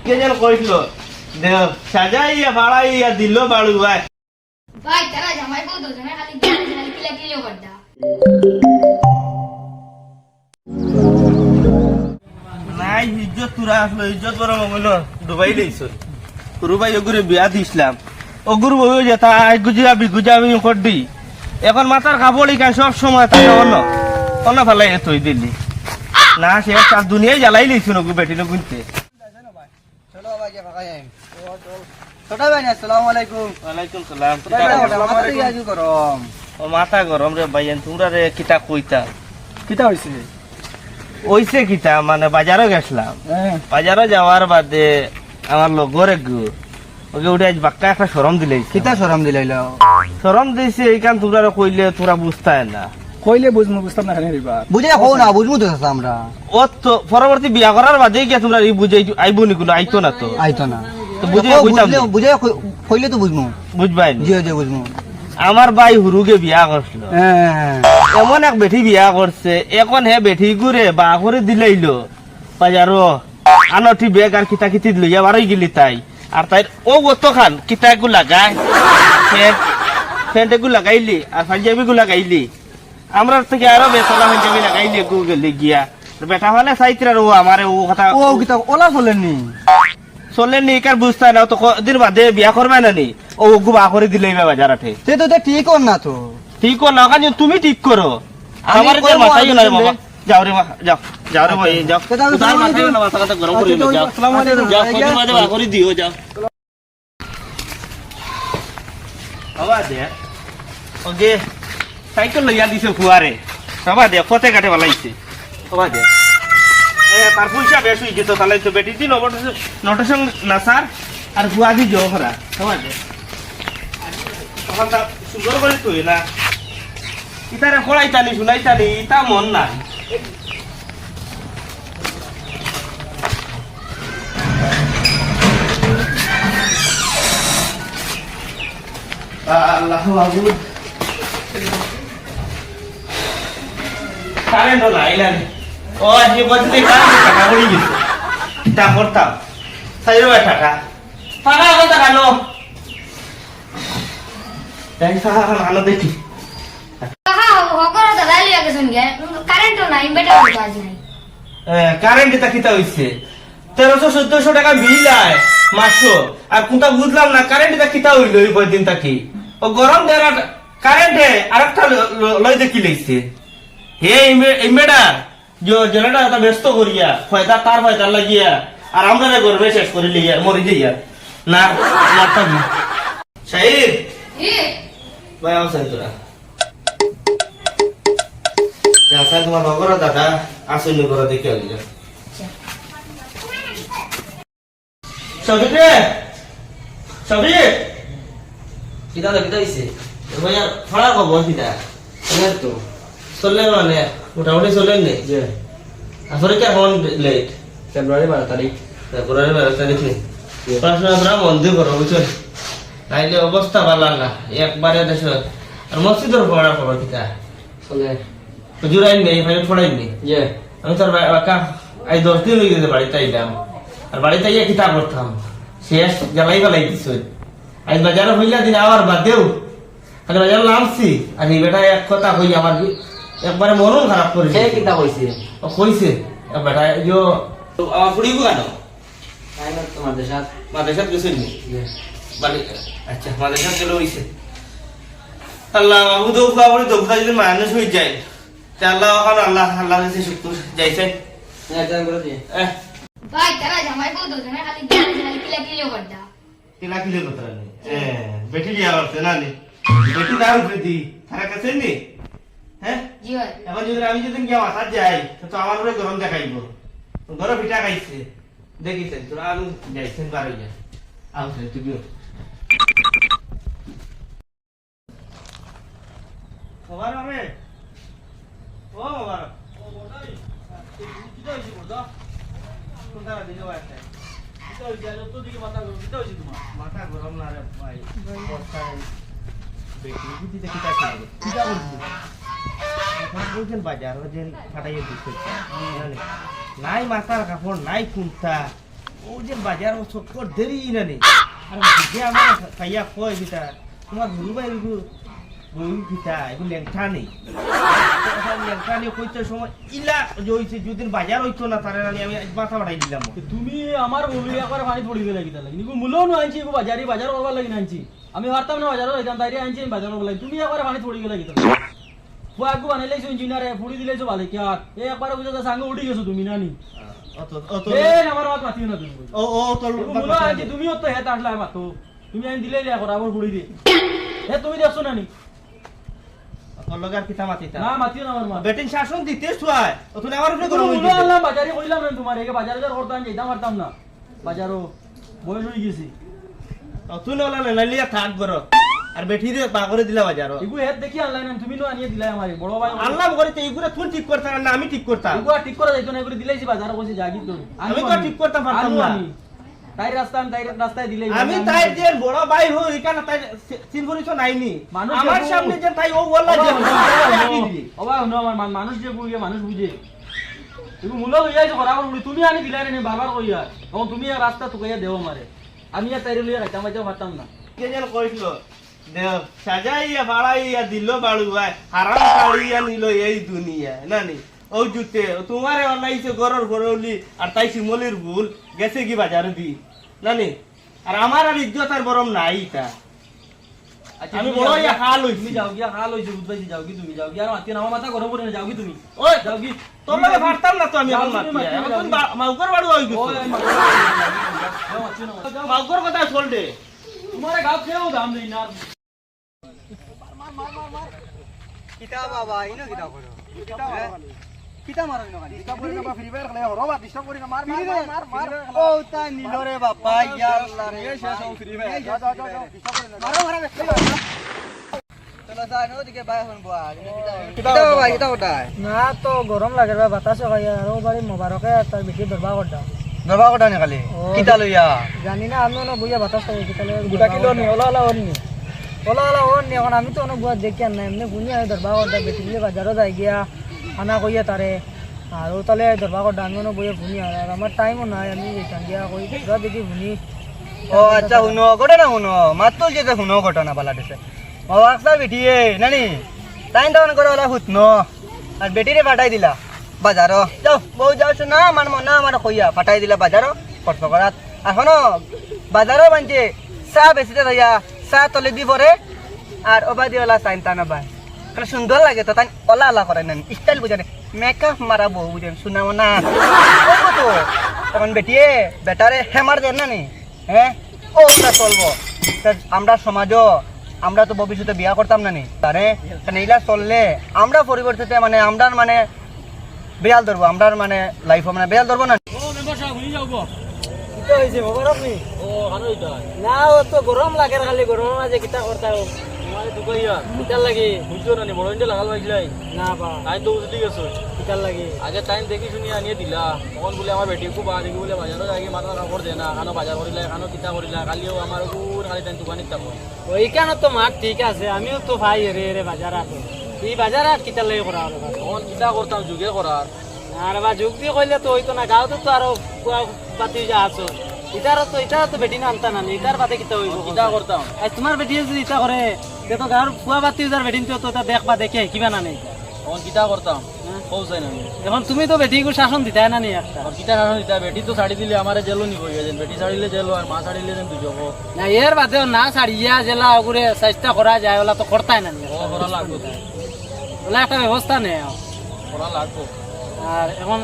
কে যেন কইছিল সাজাইয়া বাড়াইয়া দিল বাড়ু ভাই ভাই তারা জামাই বউ দুজনে খালি কিলা কিলিও করদা নাই ইজ্জত তুরা আসলো ইজ্জত বড় মঙ্গল ডুবাই দিছ রুবাই ওগুরে বিয়া দিছিলাম ওগুর বউ যেতা গুজাবি করদি এখন মাথার কাপড় ইকা সব সময় থাকে অন্য ফালাই তুই দিলি না সে তার দুনিয়ায় জ্বালাই লইছ নগু বেটি নগুনতে চলো ভাই কে ফাঁকা যাই ছোট ভাই আসসালামু আলাইকুম ওয়ালাইকুম সালাম গরম ও মাথা গরম রে ভাইয়ান তোমরা রে কিতা কইতা কিটা হইছে ওইছে কিতা মানে বাজারও গেছিলাম বাজারও যাওয়ার বাদে আমার লগর গু ওকে উঠে আজ বাক্কা একটা শরম দিলে কিটা শরম দিলাইল শরম দিছে এইখান তোমরা কইলে তোরা বুঝতাই না কইলে বুঝতাম না খালি রিবা বুঝে হও না বুঝমু তো আমরা ও তো পরবর্তী বিয়া করার বাদে গিয়া তোমরা এই বুঝাই আইবো নি কোনো আইতো না তো আইতো না তো বুঝে কইতাম বুঝে কইলে তো বুঝমু বুঝবাই নি জি জি বুঝমু আমার ভাই হুরুকে বিয়া করছিল হ্যাঁ এমন এক বেটি বিয়া করছে এখন হে বেটি ঘুরে বা করে দিলাইলো বাজারও আনটি বেগ আর কিতা কিতি লইয়া বারই গেলি তাই আর তাই ও গতখান কিতা গু লাগায় ফ্যান্ট গু লাগাইলি আর পাঞ্জাবি গু লাগাইলি আমরা থেকে আরো বেতলা পাঞ্জাবি লাগাইলি গু গেলি গিয়া বেটা হলে চাইতিরা ও আমারে ও কথা ও কিটা ওলা চলেননি চলেননি কার বুঝতা না তো দিন বাদে বিয়া করবে না নি ও গু বা করে দিলেই বাজারাতে সে তো ঠিক কর না তো ঠিক কর না কাজ তুমি ঠিক করো আমার যে মাথায় না রে বাবা যাও রে মা যাও যাও রে ভাই যাও তার মাথায় না মাথা কথা গরম করে যাও আসসালামু আলাইকুম যাও কোন মাঝে বা করে দিও যাও বাবা দে ওকে সাইকেল লইয়া দিছে ফুয়ারে বাবা দে ফতে কাটে বালাইছে বাবা দে তার পয়সা বেশ হয়ে যেত তাহলে তো বেটি দিন নোটেশন না স্যার আর ফুয়া দি জো করা বাবা দে তখন তা সুন্দর করে তুই না ইতারে পড়াইতানি শুনাইতানি তা মন নাই আল্লাহ বাবু কারেন্ট নাই না ও আজকে বলতে টাকা পড়ে গেছে তা করতাম সাইরো টাকা টাকা এখন টাকা নো তাই সাহা ভালো দেখি কারেন্ট এটা কিতা হইছে 1300-1400 টাকা বিল আয় মাসো আর কোনটা বুঝলাম না কারেন্ট এটা কিতা হইল ওই কয়দিন থাকি ও গরম দেরা কারেন্টে আরেকটা লই দেখি লইছে হে ইমেডার জেনারেটর ব্যস্ত করিয়া ফয়দা তার ফয়দা লাগিয়া আর আমরা রে গরমে শেষ করে লিয়া মরি যাইয়া না মারতাম না শাহিদ ভাই আমসাই তোরা আসা তোমার নগর দাদা আসেনি করে দেখে আলি যা সবিক রে সবিক কিতা হইছে ভাইয়া ফড়া খবর কিতা তো চললে মানে মোটামুটি চলেন নি যে আসলে কি এখন লেট ফেব্রুয়ারি 12 তারিখ নেই পড়াশোনা করা বন্ধ করো বুঝছো নাইলে অবস্থা ভালো না একবারে দেশ আর মসজিদের পড়া খবর কিতা চলে জুরাইন নেই ফাইল পড়াইন নি যে আমি তোর বাকা আই 10 দিন হয়ে গেছে বাড়িতে আইলাম আর বাড়িতে আইয়া কিতাব পড়তাম শেষ জ্বালাই গলাই দিছ আজ বাজারে হইলা দিন আবার বাদেও খালি বাজারে নামছি আর এই বেটা এক কথা কই আমার একবারে মনও খারাপ করে সে কিতা কইছে ও কইছে বেটা ইয়ো আমার ফুড়িবো কেন নাই না তোমার দেশাত গেছে নি বাড়ি আচ্ছা আমাদের সাথে চলে হইছে আল্লাহ মাহমুদ ফুয়াবড়ি দোকটা যদি মানুষ হয়ে যায় আল্লাহ ওখানে আল্লাহ কাছে শুক্র যাইছে ভাই তারা জামাই বউ দুজনে খালি কিলা কিলিও করদা কিলা কিলে কথা নেই বেটি বিয়া করছে না নি বেটি দাও বেটি তারা কাছে নি হ্যাঁ জি ভাই এখন যদি আমি যদি গিয়া মাথা যাই তো আমার উপরে গরম দেখাইব গরম পিঠা খাইছে দেখিছেন তোরা আমি যাইছেন বার হইয়া আসলে তুমিও খবর হবে ও বাবা ও বড়াই কিটা হইছে বড়দা কোনটা দিনো আছে কিটা হইছে যত দিকে মাথা গরম কিটা হইছে তোমার মাথা গরম না রে ভাই বর্ষায় বেটি কিটা কিটা কিটা বলছিস এখন বলছেন বাজার ওজন ফাটাইয়ে দিচ্ছে নাই মাথার কাপড় নাই কুন্তা ও যে বাজার ও চক্কর দেরি না নি আর যে আমার খাইয়া কয় বিটা তোমার গুরু ভাই বই বিটা এগুলো লেংটা নেই লেংটা নেই কইতে সময় ইলা জইছে যদিন বাজার হইতো না তারে আমি মাথা বাড়াই দিলাম তুমি আমার বলি একবার পানি পড়ি গেলে কিতা লাগি নিকু মূল্য নো আনছি গো বাজার করবার লাগি আনছি আমি পারতাম না বাজারও যাইতাম তাইরে আনছি আমি বাজার করবার লাগি তুমি একবার পানি পড়ি গেলে কিতা ফুয়াগু বানাইলেছো ইঞ্জিনিয়ারে ফুড়ি দিলেছো ভালো কি আর এই একবার বুঝা সাঙ্গ উঠি গেছো তুমি নানি অত অত এ আমার বাত মাতিও না তুমি ও তোর মূল্য আনছি তুমিও তো হেত আসলা মাতো তুমি আনি দিলে লিয়া করা আবার ফুড়ি দি হে তুমি দেখছো নানি তোর লগার কিতা মাতিতা না মাতিও না আমার মা বেটিং শাসন দিতে শুয়ায় ও তুমি আমার উপরে গরম মূল্য হইছে আনলাম বাজারে কইলাম না তোমার একে বাজারে যার করতাম যাইতাম পারতাম না বাজারও বয়স হয়ে গেছি তুই নলা না নালিয়া থাক বড় আর বেঠি রে পা করে দিলা বাজার এগু হেত দেখি আনলাই না তুমি নো আনিয়ে দিলাই আমারে বড় ভাই আল্লাহ করিতে এইগুলা তুই ঠিক করতা না আমি ঠিক করতাম এগু ঠিক করে যাইতো না এগুলো দিলাইছি বাজারে কইছি জাগি তো আমি তো ঠিক করতে পারতাম না তাই রাস্তায় দিলাই আমি তাই যে বড় ভাই হই এখানে তাই চিনবরিছ নাইনি মানুষ আমার যে- সামনে যে তাই ও বললা যে ওবা হুনো আমার মানুষ যে বুঝে মানুষ বুঝে তুমি মূল্য লইয়া আইছো করা বলি তুমি আনি দিলাই রে বাবার কইয়া তখন তুমি আর রাস্তা টুকাইয়া দেও মারে আমি আর তাইরে লইয়া রাখতাম যাও পারতাম না কে যেন কইছিল দেখ সাজাইয়া বাড়াইয়া দিল বাড়ুয়া হারাম কাড়িয়া নিল এই দুনিয়া নানি ও জুতে তোমারে অনাইছে গরর গরলি আর তাই শিমলির ভুল গেছে কি বাজারে দি নানি আর আমার আর ইজ্জত আর বরম নাই তা আমি বড় ইয়া হাল হইছি তুমি যাও গিয়া হাল হইছে বুঝবাইছি যাও কি তুমি যাও গিয়া আর মাতি না আমার মাথা গরম করে না যাও কি তুমি ওই যাও কি তোর লাগে পারতাম না তো আমি এখন যাও, তুমি মাতি মাতি, এখন যাও, তুমি যাও। মাউকর বাড়ু হই ওই গেছো আমি যাও মাতি না যাও মাউকর কথা চল দে তোমারে গাও খেও দাম দেই না কিতা বাবা ইনো কিতা করো কিতা মারো ইনো খালি ডিস্টার্ব করি না বা ফ্রি ফায়ার খেলে হরবা ডিস্টার্ব করি না মার মার ও তা নিলরে বাবা ইয়া আল্লাহ রে শেষ ও ফ্রি ফায়ার যাও ডিস্টার্ব করি না মারো চলো যাই নো দিকে বাই হন বুয়া কিতা বাবা কিতা ওটা না তো গরম লাগে রে বাতাস খাই আর ও বাড়ি মোবারকে তার বেশি দরবা করটা দবা কোটা নে খালি কিতা লইয়া জানি না আমি অনেক বুঝা বাতাস খাই তাহলে গোটা কিলো নি ওলা ওলা ওর নি ওলা ওলা ওর নি এখন আমি তো অনেক বুয়া দেখি আর না এমনি বুনি আর দরবা করটা বেশি বাজারও যাই গিয়া খানা কইয়া তারে আর ও তাহলে দরবা করটা আমি অনেক বুঝে বুনি আর আমার টাইমও নাই আমি যেতাম গিয়া কই পুরা দেখি বুনি ও আচ্ছা শুনো ঘটনা শুনো মাত্র যেতে শুনো ঘটনা পালা দিছে ও আকসা বেটিয়ে নানি টাইম টাউন করে ওলা হুতনো আর বেটিরে পাঠাই দিলা বাজারও যাও বউ যাওছ না আমার মনে আমার কইয়া পাঠাই দিলা বাজারও খরচ করাত এখনো বাজারও বানছে চাহ বেচিতে যাইয়া চাহ তলে দি পরে আর ওবাদি ওলা চাইন টানা বাই কারণ সুন্দর লাগে তো তাই ওলা ওলা করে নেন স্টাইল বুঝে মেকআপ মারা বউ বুঝেন শুনাও না তো তখন বেটিয়ে বেটারে হেমার দেন না নি হ্যাঁ ওটা চলবো তা আমরা সমাজও আমরা তো ভবিষ্যতে বিয়া করতাম না নি তারে কারণ এইলা চললে আমরা পরিবর্তিতে মানে আমরা মানে বেয়াল ধরবো আমরা মানে লাইফ মানে বেয়াল ধরবো না ও মেম্বার সাহেব বুঝি যাও গো কিটা হইছে মোবারক নি ও আনো এটা না ও তো গরম লাগে খালি গরম মাঝে কিটা করতা তোমারে তো কইয়া কিটা লাগে বুঝছো না নি বড় ইন্ডে লাগাল বাইছিলাই না বা টাইম তো বুঝতে গেছো কিটা লাগে আগে টাইম দেখি শুনি আনিয়ে দিলা তখন বলে আমার বেটি খুব আগে বলে বাজারও যাই মাথা কাপড় দে না খানো বাজার করিলা খানো কিতা করিলা কালিও আমার খুব খালি টাইম দোকানিত থাকো ওইখানে তো মাঠ ঠিক আছে আমিও তো ভাই রে বাজার আছে এই বাজার আর কিটা লাগে করা হলো তখন কিতা করতাম যুগে করার আর বা যুগ দিয়ে কইলে তো হইতো না গাঁৱতো তো আরো কুয়া পাতি যা আছো ইটারও তো বেটি না আনতা না ইটার বাদে কিতা হইব কিতা করতাম আজ তোমার বেটি যদি ইটা করে তে তো গাঁৱৰ কুয়া পাতি যার বেটি তো তা দেখবা দেখে কিবা না নেই তখন কিতা করতাম পৌঁছাই না এখন তুমি তো বেটিকে শাসন দিতাই না নি একটা আর কিতা কারণ দিতা বেটি তো ছাড়ি দিলে আমার জেলও নিব যেন বেটি ছাড়িলে জেল আর মা ছাড়িলে যেন দুজক না এর বাদেও না ছাড়িয়া জেলা ওগুরে চেষ্টা করা যায় ওলা তো করতাই না নি ও করা লাগবো ওলা একটা ব্যবস্থা নেই করা লাগবো আর এখন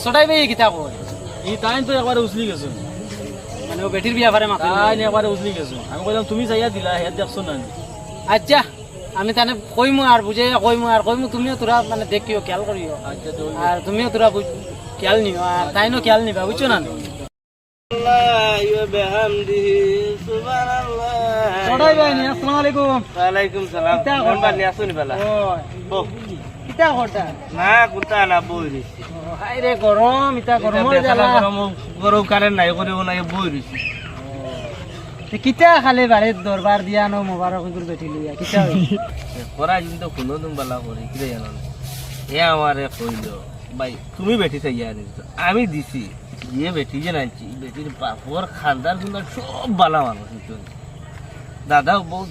ছটাই বেয়ে কিতা কর এই টাইম তো একবারে উছলি গেছো মানে ও বেটির বিয়া ফারে মাথা তাই একবারে উছলি গেছো আমি কইলাম তুমি যাইয়া দিলা হেড দেখছো না আচ্ছা আমি তানে কইমু আর বুঝে কইমু তুমিও তোরা মানে দেখিও খেয়াল করিও আচ্ছা তো আর তুমিও তোরা খেয়াল নিও আর তাইনো খেয়াল নিবা বুঝছো না ছটাই বেয়ে আসসালামু আলাইকুম ওয়ালাইকুম সালাম কিতা কোন বানি আসুনি বেলা ও কিতা করতা না কোনটা না বই রইছি হাই রে গরম ইতা গরমের জ্বালা গরম কারেন্ট নাই করিব না বই রইছি কিতা খালি বাড়ি দরবার দিয়া নো মোবারক করে বেটি লইয়া কিতা করা কিন্তু কোনো তুমি বেলা করি কি জানো এ আমারে কইলো ভাই তুমি বেটি চাইয়া আমি দিছি যে বেটি যে নাইছি বেটির বাপর খানদার গুলো সব বালা মানুষ বুঝছেন দাদাও বহুত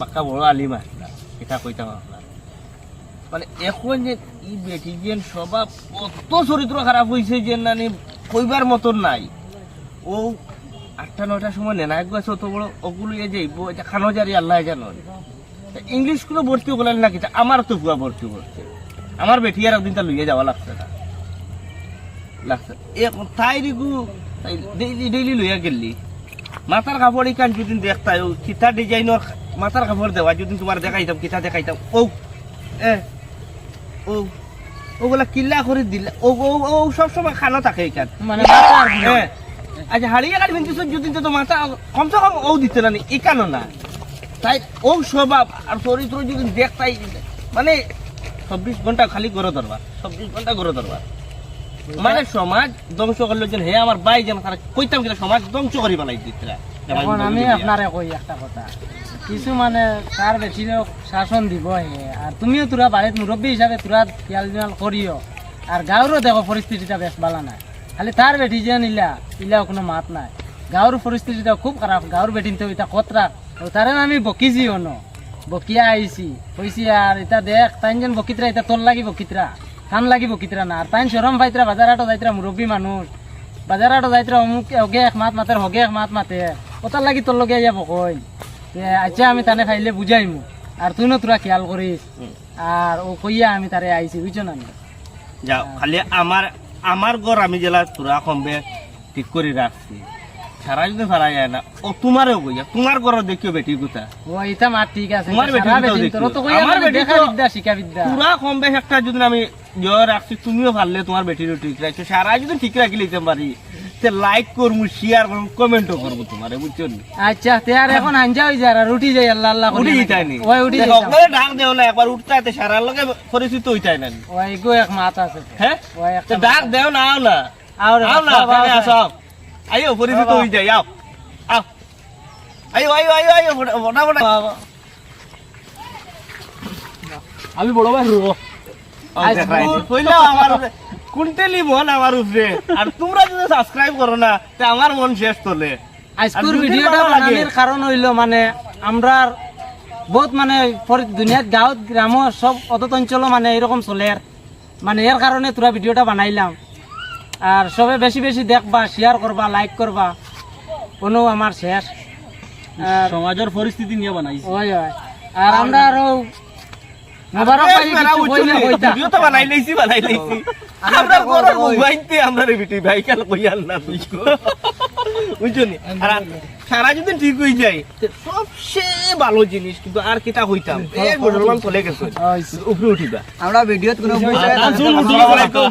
বাঁকা বড় আলিম আসলা এটা কইতাম আপনার মানে এখন যে এই বেটি যে স্বভাব কত চরিত্র খারাপ হয়েছে যে নানি কইবার মতন নাই ও 8-9টার সময় নেনায়ক গেছে অত বড় ওগুলো এ যাইব এটা খানোজারি আল্লাহ জানো ইংলিশ স্কুলে ভর্তি করলেন না কিটা আমার তো পুয়া ভর্তি করছে আমার বেটি আর একদিন তা লইয়ে যাওয়া লাগছে না লাগছে এখন তাই রিগু ডেইলি লইয়া গেলি মাথার কাপড় কান যদি দেখতাই কিতা ডিজাইনের মাথার কাপড় দেওয়া যদি তোমার দেখাইতাম কিতা দেখাইতাম ও ও ওগুলা কিল্লা করে দিলে ও ও ও সবসময় খানো থাকে এখান মানে হ্যাঁ আচ্ছা হারিয়ে কাটবেন কিছু যদি তো মাথা কমসে কম ও দিতে না এখানো না তাই ও স্বভাব আর চরিত্র যদি দেখতাই মানে 24 ঘন্টা খালি গড়ে ধরবা 24 ঘন্টা গড়ে ধরবা মানে সমাজ ধ্বংস করলো যে হে আমার ভাই যেন তারা কইতাম কিনা সমাজ ধ্বংস করি পেলাই দিতরা এখন আমি আপনারে কই একটা কথা কিছু মানে তার বেটিরও শাসন দিব আর তুমিও তোরা বাড়িত মুরব্বী হিসাবে তোরা খেয়াল দিয়াল করিও আর গাঁৱৰো দেখো পরিস্থিতিটা বেশ ভালো নাই খালি তার বেটি যে ইলা কোনো মাত নাই গাঁৱৰ পরিস্থিতিটা খুব খারাপ গাঁৱৰ বেটিন তো এটা কতরা তারে আমি বকিছিও ন বকিয়া আইছি কইছি আর এটা দেখ তাইন যেন বকিতরা এটা তোর লাগি বকিতরা কান লাগি বকিতরা না আর তাইন শরম পাইতরা বাজারহাটও যাইতরা মুরব্বী মানুষ বাজারহাটও যাইতরা অমুক হগে এক মাত মাতের হগে এক মাত মাতে ওটার লাগি তোর লগে যাব কই আচ্ছা আমি তানে খাইলে বুঝাইমু আর তুই না তোরা খেয়াল করিস আর ও কইয়া আমি তারে আইছি বুঝছো না যাও খালি আমার ঘর আমি জেলা তোরা কমবে ঠিক করে রাখছি সারা যদি সারা যায় না ও তোমারও কইয়া তোমার ঘর দেখিও বেটি গুতা ও এটা মা ঠিক আছে তোমার বেটি সারা গুতাও বেটিন দেখিও। তোর তো কইয়া আমার মানে বেটি দেখা তো- বিদ্যা শিক্ষা বিদ্যা পুরা কম বেশ একটা যদি আমি জয় রাখছি তুমিও পারলে তোমার বেটিরও ঠিক রাখছো সারা যদি ঠিক রাখি লিখতে পারি তে লাইক করবো শেয়ার করবো কমেন্টও করবো তোমারে বুঝছো নি আচ্ছা তে আর এখন আঞ্জা হই যা আর উঠি যাই আল্লাহ আল্লাহ উঠি যাইনি ওই উঠি যাই সকলে ডাক দেও না একবার উঠতে সারার লগে পরিচিত হইতাই না ওই গো এক মাত আছে হ্যাঁ ওই তো একটা ডাক দেও না আও না আর আও না তাহলে আসো আইও পরিচিত হই যাই আও আও আইও আইও আইও আইও বড় বড় আমি বড় ভাই রুবো কইলা আমার কুইন্টালি মন আমার উপরে আর তোমরা যদি সাবস্ক্রাইব করো না তে আমার মন শেষ তোলে আজকের আর যদি ভিডিওটা ভালো লাগে- বানানোর কারণ হইলো মানে আমরা বহুত মানে দুনিয়াত গাঁৱত গ্রাম সব অত অঞ্চল মানে এরকম চলে আর মানে এর কারণে তোরা ভিডিওটা বানাইলাম আর সবে বেশি বেশি দেখবা শেয়ার করবা লাইক করবা কোনো আমার শেষ আর সমাজের পরিস্থিতি নিয়ে বানাইছি ওই ওই আর আমরা আরো মোবারক পাই কিছু কইলে কইতা ভিডিও তো বানাই লইছি আমরা বড় মোবাইলতে আমরা রে বিটি ভাই কাল কইয়াল না বুঝছো বুঝছনি আর সারা যদি ঠিক হই যায় তে সবচেয়ে ভালো জিনিস কিন্তু আর কিটা হইতাম এই বড়মান চলে গেছে উপরে উঠিবা আমরা ভিডিওত কোনো আসসালামু আলাইকুম